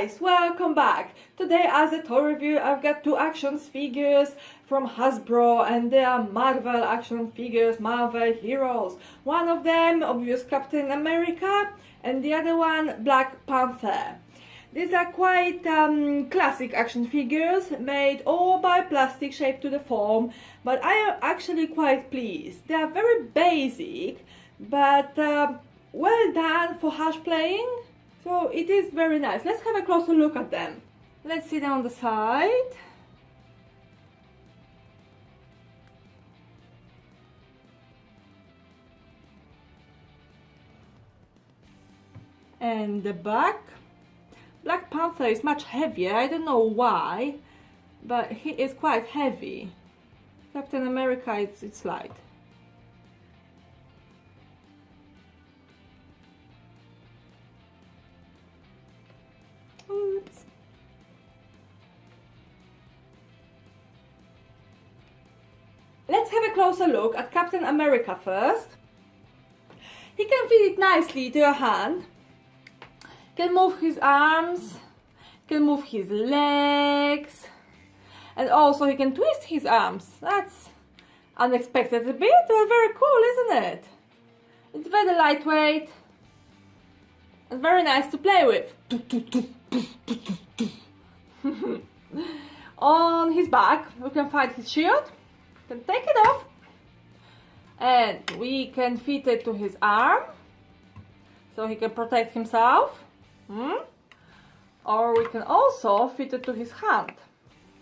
guys, welcome back. Today as a toy review I've got two action figures from Hasbro, and they are Marvel action figures, Marvel heroes. One of them obvious Captain America and the other one Black Panther. These are quite classic action figures made all by plastic shaped to the form, but I am actually quite pleased. They are very basic but well done for harsh playing. So it is very nice. Let's have a closer look at them. Let's see them on the side. And the back. Black Panther is much heavier. I don't know why, but he is quite heavy. Captain America, it's light. Oops. Let's have a closer look at Captain America first. He can fit it nicely to your hand. Can move his arms, can move his legs, and also he can twist his arms. That's unexpected a bit, but very cool, isn't it? It's very lightweight and very nice to play with. On his back we can find his shield. We can take it off and we can fit it to his arm so he can protect himself. Or we can also fit it to his hand.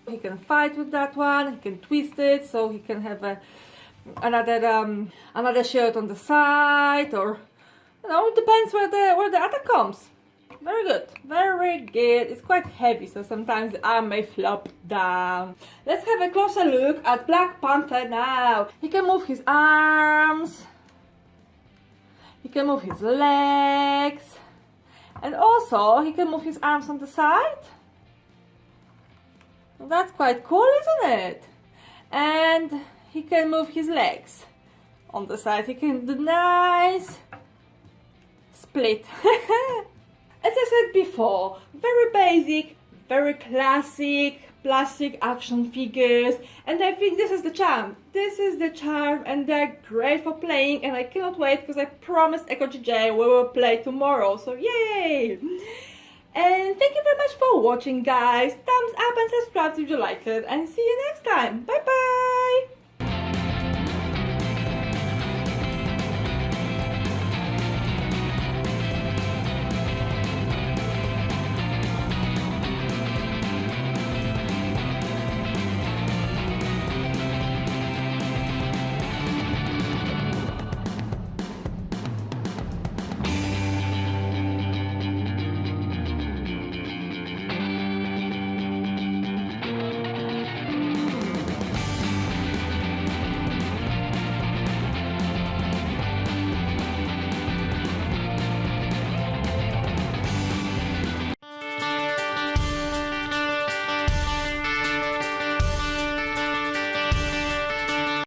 He can fight with that one, he can twist it so he can have another shield on the side, or it depends where the attack comes. Very good, very good. It's quite heavy, so sometimes the arm may flop down. Let's have a closer look at Black Panther now. He can move his arms, he can move his legs, and also he can move his arms on the side. Well, that's quite cool, isn't it? And he can move his legs on the side. He can do nice split. As I said before, very basic, very classic plastic action figures, and I think this is the charm. This is the charm, and they're great for playing, and I cannot wait because I promised Echo JJ we will play tomorrow, so yay! And thank you very much for watching, guys. Thumbs up and subscribe if you liked it, and see you next time. Bye bye!